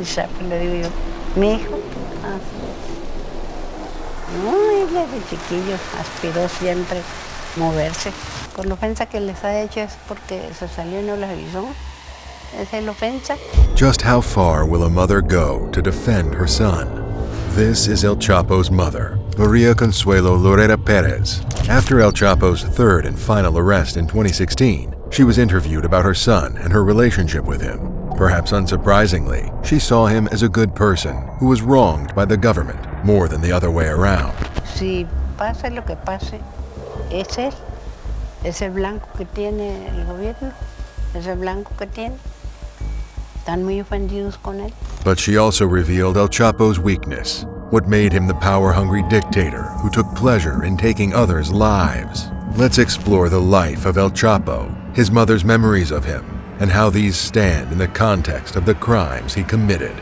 el Chapo, le digo yo, mi hijo. No, él desde chiquillo aspiró siempre moverse. Por la ofensa que les ha hecho es porque se salió y no les avisó. Esa es la ofensa. Just how far will a mother go to defend her son? This is El Chapo's mother, Maria Consuelo Loera Perez. After El Chapo's third and final arrest in 2016, she was interviewed about her son and her relationship with him. Perhaps unsurprisingly, she saw him as a good person who was wronged by the government more than the other way around. Si pase lo que pase, es él. Es el blanco que tiene el gobierno. Es el blanco que tiene. Están muy ofendidos con él. But she also revealed El Chapo's weakness, what made him the power-hungry dictator who took pleasure in taking others' lives. Let's explore the life of El Chapo, his mother's memories of him, and how these stand in the context of the crimes he committed.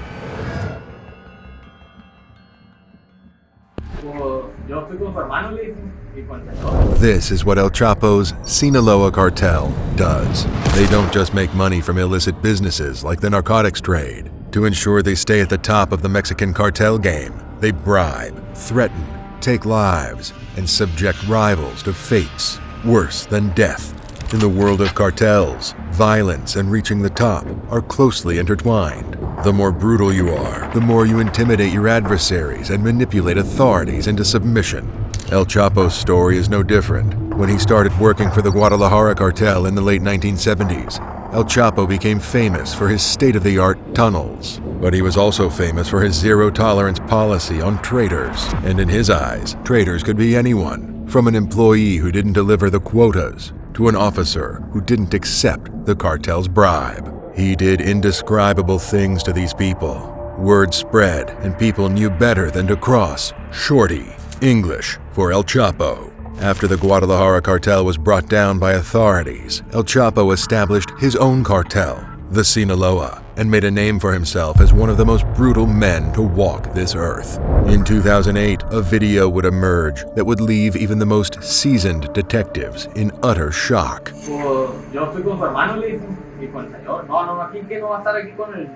This is what El Chapo's Sinaloa cartel does. They don't just make money from illicit businesses like the narcotics trade. To ensure they stay at the top of the Mexican cartel game, they bribe, threaten, take lives, and subject rivals to fates worse than death. In the world of cartels, violence and reaching the top are closely intertwined. The more brutal you are, the more you intimidate your adversaries and manipulate authorities into submission. El Chapo's story is no different. When he started working for the Guadalajara cartel in the late 1970s, El Chapo became famous for his state-of-the-art tunnels. But he was also famous for his zero-tolerance policy on traitors. And in his eyes, traitors could be anyone, from an employee who didn't deliver the quotas to an officer who didn't accept the cartel's bribe. He did indescribable things to these people. Word spread, and people knew better than to cross Shorty, English for El Chapo. After the Guadalajara cartel was brought down by authorities, El Chapo established his own cartel, the Sinaloa, and made a name for himself as one of the most brutal men to walk this earth. In 2008, a video would emerge that would leave even the most seasoned detectives in utter shock. Yo estoy con su hermano, le dicen, y con el señor. No, aquí que no va a estar aquí con el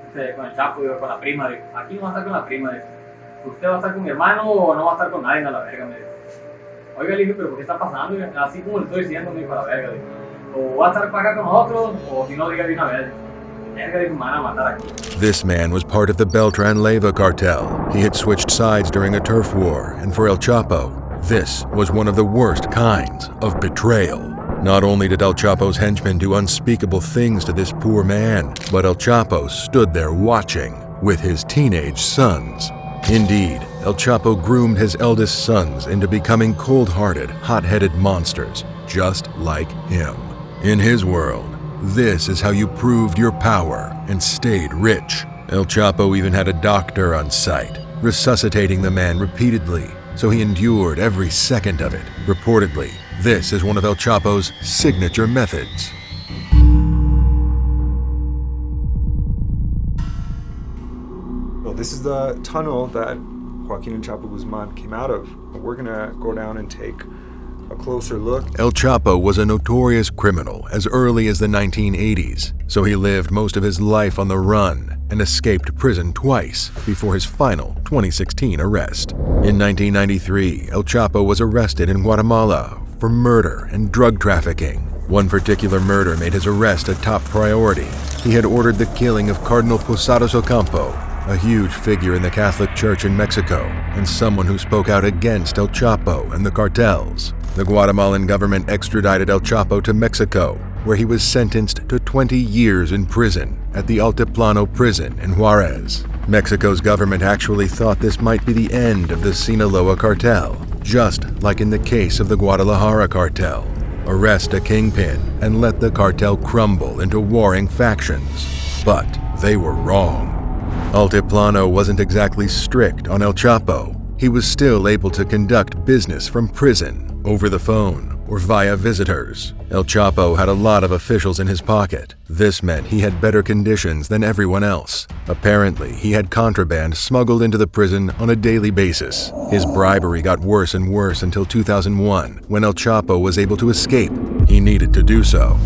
Chapo, con la prima, le dijo. Aquí no va a estar con la prima, le dijo. ¿Usted va a estar con mi hermano o no va a estar con nadie a la verga? Me dijo. Oiga, le dije, pero ¿por qué está pasando? Así como le estoy diciendo, me dijo, a la verga, le dijo. O va a estar para acá con nosotros, o si no, diga de una vez. Verga, le dijo, me van a matar aquí. This man was part of the Beltran Leyva cartel. He had switched sides during a turf war, and for El Chapo, this was one of the worst kinds of betrayal. Not only did El Chapo's henchmen do unspeakable things to this poor man, but El Chapo stood there watching with his teenage sons. Indeed, El Chapo groomed his eldest sons into becoming cold-hearted, hot-headed monsters, just like him. In his world, this is how you proved your power and stayed rich. El Chapo even had a doctor on site, resuscitating the man repeatedly, so he endured every second of it. Reportedly, this is one of El Chapo's signature methods. This is the tunnel that Joaquin and Chapo Guzman came out of. We're gonna go down and take a closer look. El Chapo was a notorious criminal as early as the 1980s, so he lived most of his life on the run and escaped prison twice before his final 2016 arrest. In 1993, El Chapo was arrested in Guatemala for murder and drug trafficking. One particular murder made his arrest a top priority. He had ordered the killing of Cardinal Posadas Ocampo, a huge figure in the Catholic Church in Mexico, and someone who spoke out against El Chapo and the cartels. The Guatemalan government extradited El Chapo to Mexico, where he was sentenced to 20 years in prison at the Altiplano prison in Juarez. Mexico's government actually thought this might be the end of the Sinaloa cartel, just like in the case of the Guadalajara cartel. Arrest a kingpin and let the cartel crumble into warring factions. But they were wrong. Altiplano wasn't exactly strict on El Chapo. He was still able to conduct business from prison, over the phone, or via visitors. El Chapo had a lot of officials in his pocket. This meant he had better conditions than everyone else. Apparently, he had contraband smuggled into the prison on a daily basis. His bribery got worse and worse until 2001, when El Chapo was able to escape. He needed to do so.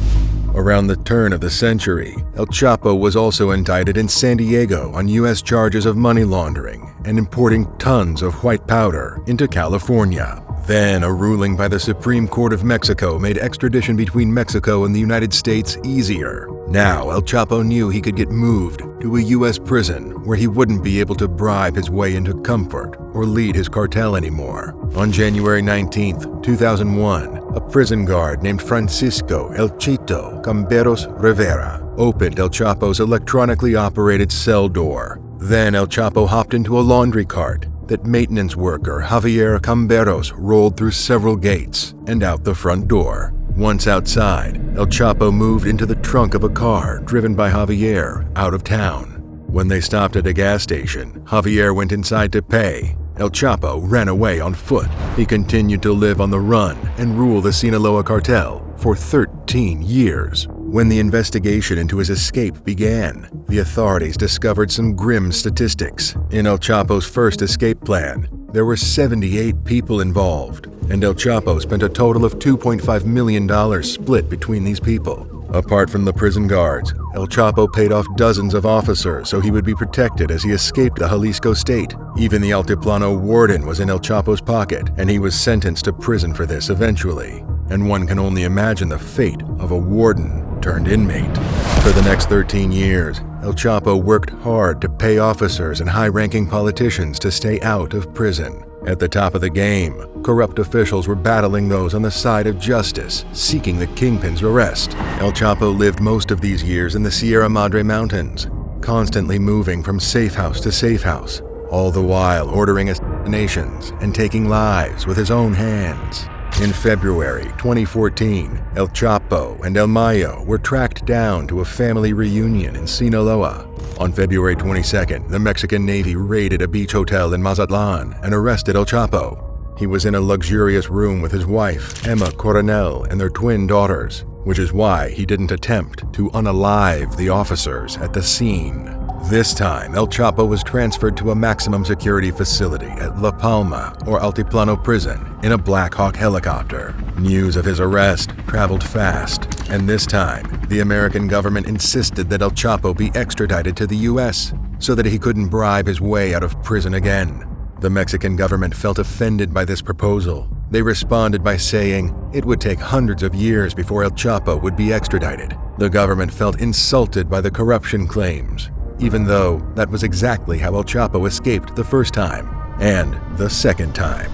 Around the turn of the century, El Chapo was also indicted in San Diego on U.S. charges of money laundering and importing tons of white powder into California. Then, a ruling by the Supreme Court of Mexico made extradition between Mexico and the United States easier. Now, El Chapo knew he could get moved to a U.S. prison where he wouldn't be able to bribe his way into comfort or lead his cartel anymore. On January 19, 2001, a prison guard named Francisco El Chito Camberos Rivera opened El Chapo's electronically operated cell door. Then El Chapo hopped into a laundry cart that maintenance worker Javier Camberos rolled through several gates and out the front door. Once outside, El Chapo moved into the trunk of a car driven by Javier out of town. When they stopped at a gas station, Javier went inside to pay. El Chapo ran away on foot. He continued to live on the run and rule the Sinaloa cartel for 13 years. When the investigation into his escape began, the authorities discovered some grim statistics. In El Chapo's first escape plan, there were 78 people involved, and El Chapo spent a total of $2.5 million split between these people. Apart from the prison guards, El Chapo paid off dozens of officers so he would be protected as he escaped the Jalisco state. Even the Altiplano warden was in El Chapo's pocket, and he was sentenced to prison for this eventually. And one can only imagine the fate of a warden turned inmate. For the next 13 years, El Chapo worked hard to pay officers and high-ranking politicians to stay out of prison. At the top of the game, corrupt officials were battling those on the side of justice, seeking the kingpin's arrest. El Chapo lived most of these years in the Sierra Madre Mountains, constantly moving from safe house to safe house, all the while ordering assassinations and taking lives with his own hands. In February 2014, El Chapo and El Mayo were tracked down to a family reunion in Sinaloa. On February 22nd, the Mexican Navy raided a beach hotel in Mazatlan and arrested El Chapo. He was in a luxurious room with his wife, Emma Coronel, and their twin daughters, which is why he didn't attempt to unalive the officers at the scene. This time, El Chapo was transferred to a maximum security facility at La Palma or Altiplano prison in a Black Hawk helicopter. News of his arrest traveled fast, and this time, the American government insisted that El Chapo be extradited to the U.S. so that he couldn't bribe his way out of prison again. The Mexican government felt offended by this proposal. They responded by saying it would take hundreds of years before El Chapo would be extradited. The government felt insulted by the corruption claims, even though that was exactly how El Chapo escaped the first time and the second time.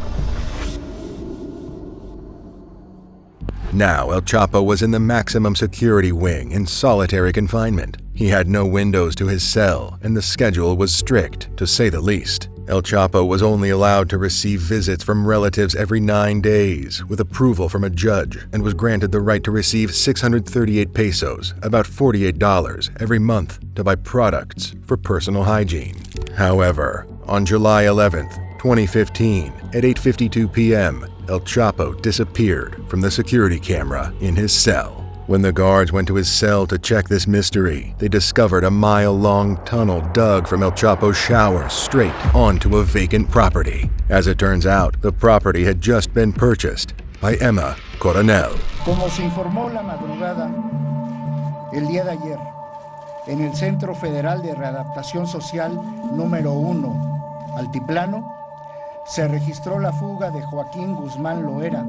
Now El Chapo was in the maximum security wing in solitary confinement. He had no windows to his cell, and the schedule was strict, to say the least. El Chapo was only allowed to receive visits from relatives every 9 days, with approval from a judge, and was granted the right to receive 638 pesos, about $48, every month to buy products for personal hygiene. However, on July 11th, 2015, at 8:52 p.m., El Chapo disappeared from the security camera in his cell. When the guards went to his cell to check this mystery, they discovered a mile-long tunnel dug from El Chapo's shower straight onto a vacant property. As it turns out, the property had just been purchased by Emma Coronel. Como se informó la madrugada, el día de ayer, en el Centro Federal de Readaptación Social número 1, Altiplano, se registró la fuga de Joaquín Guzmán Loera,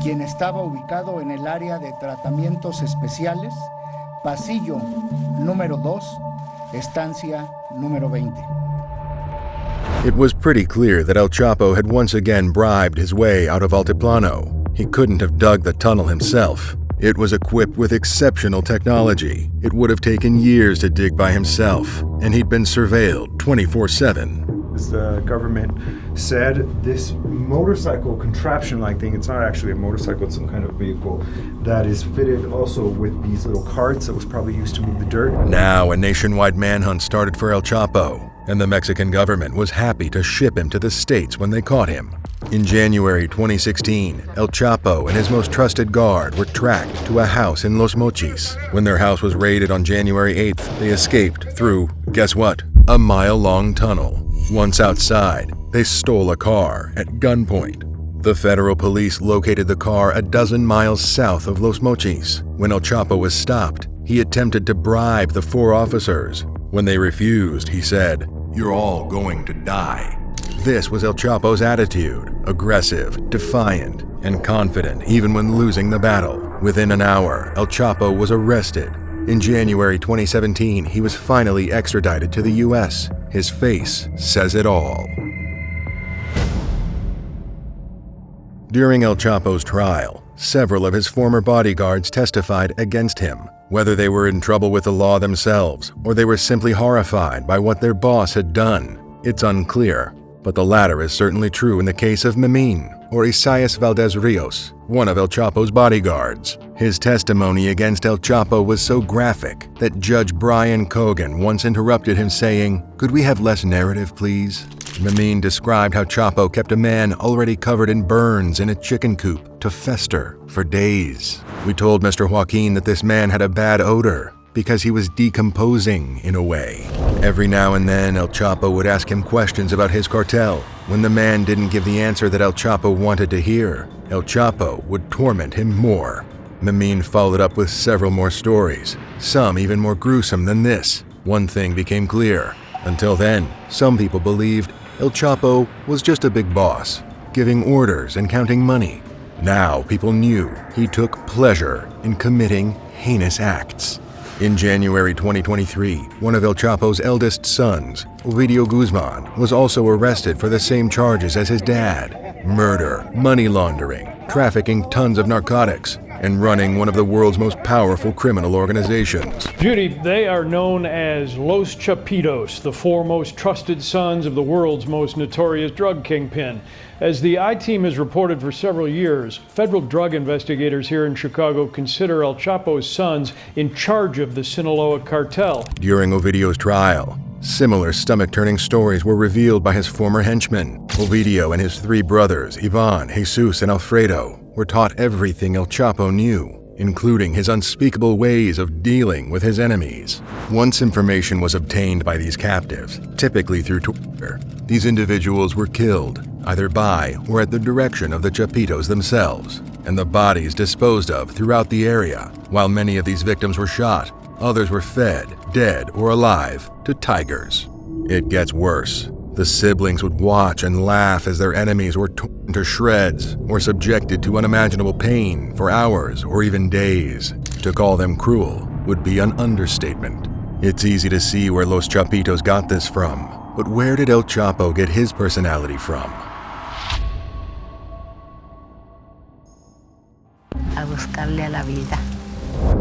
quien estaba ubicado en el área de tratamientos especiales, pasillo número 2, estancia número 20. It was pretty clear that El Chapo had once again bribed his way out of Altiplano. He couldn't have dug the tunnel himself. It was equipped with exceptional technology. It would have taken years to dig by himself, and he'd been surveilled 24/7. As the government said, this motorcycle contraption-like thing, it's not actually a motorcycle, it's some kind of vehicle that is fitted also with these little carts that was probably used to move the dirt. Now a nationwide manhunt started for El Chapo, and the Mexican government was happy to ship him to the States when they caught him. In January 2016, El Chapo and his most trusted guard were tracked to a house in Los Mochis. When their house was raided on January 8th, they escaped through, guess what? A mile-long tunnel. Once outside, they stole a car at gunpoint. The federal police located the car a dozen miles south of Los Mochis. When El Chapo was stopped, he attempted to bribe the 4 officers. When they refused, he said, "You're all going to die." This was El Chapo's attitude, aggressive, defiant, and confident even when losing the battle. Within an hour, El Chapo was arrested. In January 2017, he was finally extradited to the U.S. His face says it all. During El Chapo's trial, several of his former bodyguards testified against him, whether they were in trouble with the law themselves or they were simply horrified by what their boss had done. It's unclear, but the latter is certainly true in the case of Memín, or Isaias Valdez Rios, one of El Chapo's bodyguards. His testimony against El Chapo was so graphic that Judge Brian Cogan once interrupted him saying, "Could we have less narrative, please?" Memín described how Chapo kept a man already covered in burns in a chicken coop to fester for days. "We told Mr. Joaquin that this man had a bad odor because he was decomposing in a way." Every now and then, El Chapo would ask him questions about his cartel. When the man didn't give the answer that El Chapo wanted to hear, El Chapo would torment him more. Memín followed up with several more stories, some even more gruesome than this. One thing became clear. Until then, some people believed El Chapo was just a big boss, giving orders and counting money. Now people knew he took pleasure in committing heinous acts. In January 2023, one of El Chapo's eldest sons, Ovidio Guzman, was also arrested for the same charges as his dad: murder, money laundering, trafficking tons of narcotics, and running one of the world's most powerful criminal organizations. Judy, they are known as Los Chapitos, the 4 most trusted sons of the world's most notorious drug kingpin. As the I-Team has reported for several years, federal drug investigators here in Chicago consider El Chapo's sons in charge of the Sinaloa cartel. During Ovidio's trial, similar stomach-turning stories were revealed by his former henchmen. Ovidio and his 3 brothers, Ivan, Jesus, and Alfredo, were taught everything El Chapo knew, including his unspeakable ways of dealing with his enemies. Once information was obtained by these captives, typically through Twitter, these individuals were killed, either by or at the direction of the Chapitos themselves, and the bodies disposed of throughout the area. While many of these victims were shot, others were fed, dead or alive, to tigers. It gets worse. The siblings would watch and laugh as their enemies were torn to shreds or subjected to unimaginable pain for hours or even days. To call them cruel would be an understatement. It's easy to see where Los Chapitos got this from, but where did El Chapo get his personality from? A buscarle a la vida.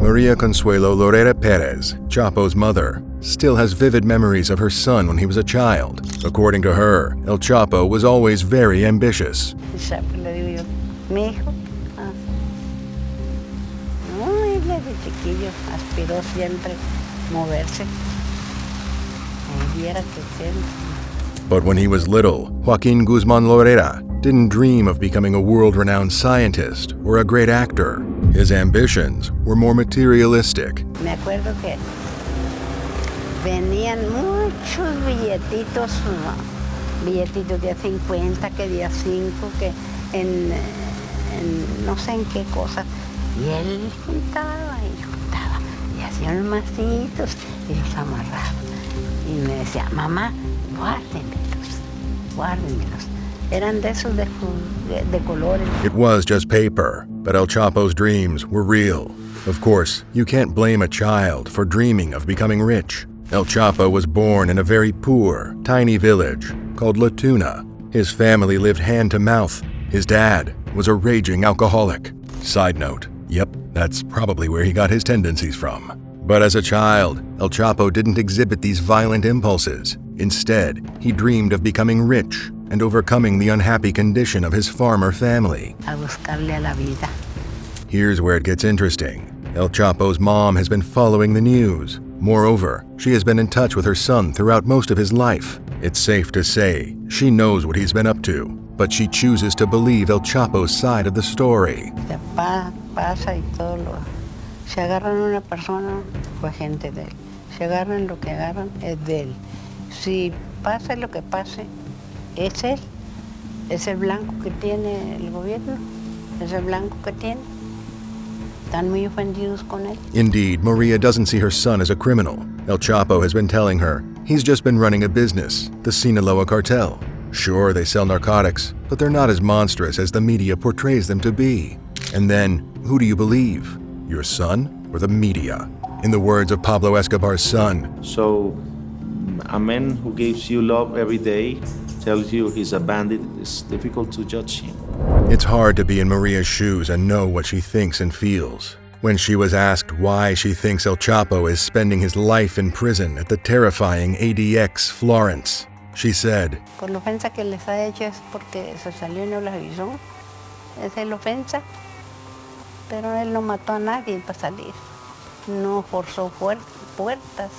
Maria Consuelo Loera Perez, Chapo's mother, still has vivid memories of her son when he was a child. According to her, El Chapo was always very ambitious. Chapo le digo yo, mi hijo, no, él desde chiquillo aspiró siempre moverse. Viera que siempre. But when he was little, Joaquin Guzman Loera didn't dream of becoming a world-renowned scientist or a great actor. His ambitions were more materialistic. Me acuerdo que venían muchos billetitos, billetitos de a 50, que de a 5, que en no sé en qué cosa. Y él juntaba y hacía unos macitos y los amarraba. Y me decía, mamá, guárdenmelos, guárdenmelos. Eran de esos de colores. It was just paper, but El Chapo's dreams were real. Of course, you can't blame a child for dreaming of becoming rich. El Chapo was born in a very poor, tiny village called La Tuna. His family lived hand to mouth. His dad was a raging alcoholic. Side note, yep, that's probably where he got his tendencies from. But as a child, El Chapo didn't exhibit these violent impulses. Instead, he dreamed of becoming rich and overcoming the unhappy condition of his farmer family. A buscarle a la vida. Here's where it gets interesting. El Chapo's mom has been following the news. Moreover, she has been in touch with her son throughout most of his life. It's safe to say she knows what he's been up to, but she chooses to believe El Chapo's side of the story. Se pasa y todo lo... Si agarran a una persona, fue gente de él. Si agarran lo que agarran, es de él. Si pasa lo que pase, es él. ese blanco que tiene el gobierno, ese blanco que tiene, están muy ofendidos con él. Indeed, Maria doesn't see her son as a criminal. El Chapo has been telling her he's just been running a business, the Sinaloa cartel. Sure, they sell narcotics, but they're not as monstrous as the media portrays them to be. And then, who do you believe? Your son or the media? In the words of Pablo Escobar's son, So, a man who gives you love every day tells you he's a bandit, it's difficult to judge him. it's hard to be in Maria's shoes and know what she thinks and feels. When she was asked why she thinks El Chapo is spending his life in prison at the terrifying ADX Florence, she said, Por la ofensa que les ha hecho es porque se salió y no les avisó. Esa es la ofensa. Pero él no mató a nadie para salir. No forzó puertas.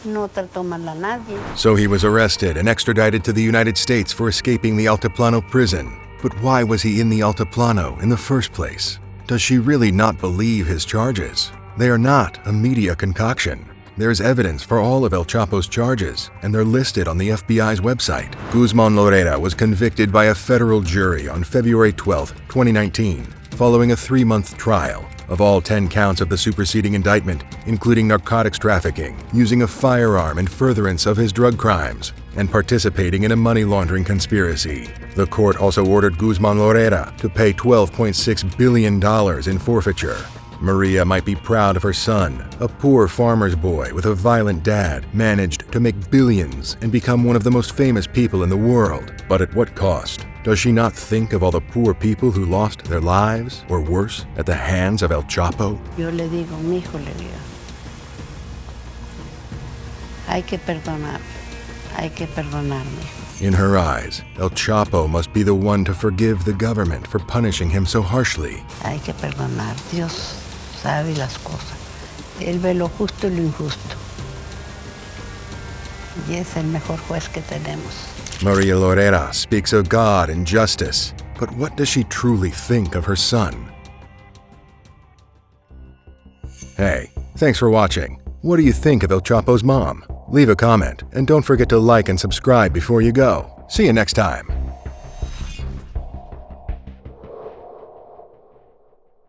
No trató mal a nadie. So he was arrested and extradited to the United States for escaping the Altiplano prison. But why was he in the Altiplano in the first place? Does she really not believe his charges? They are not a media concoction. There's evidence for all of El Chapo's charges, and they're listed on the FBI's website. Guzman Loera was convicted by a federal jury on February 12, 2019, following a 3-month trial of all 10 counts of the superseding indictment, including narcotics trafficking, using a firearm in furtherance of his drug crimes, and participating in a money laundering conspiracy. The court also ordered Guzman Loera to pay $12.6 billion in forfeiture. Maria might be proud of her son. A poor farmer's boy with a violent dad managed to make billions and become one of the most famous people in the world. But at what cost? Does she not think of all the poor people who lost their lives, or worse, at the hands of El Chapo? Yo le digo, mi hijo, le digo, hay que perdonar, hay que perdonarme. In her eyes, El Chapo must be the one to forgive the government for punishing him so harshly. Hay que perdonar. Dios sabe las cosas. Él ve lo justo y lo injusto. Y es el mejor juez que tenemos. Maria Loera speaks of God and justice, but what does she truly think of her son? Hey, thanks for watching. What do you think of El Chapo's mom? Leave a comment, and don't forget to like and subscribe before you go. See you next time.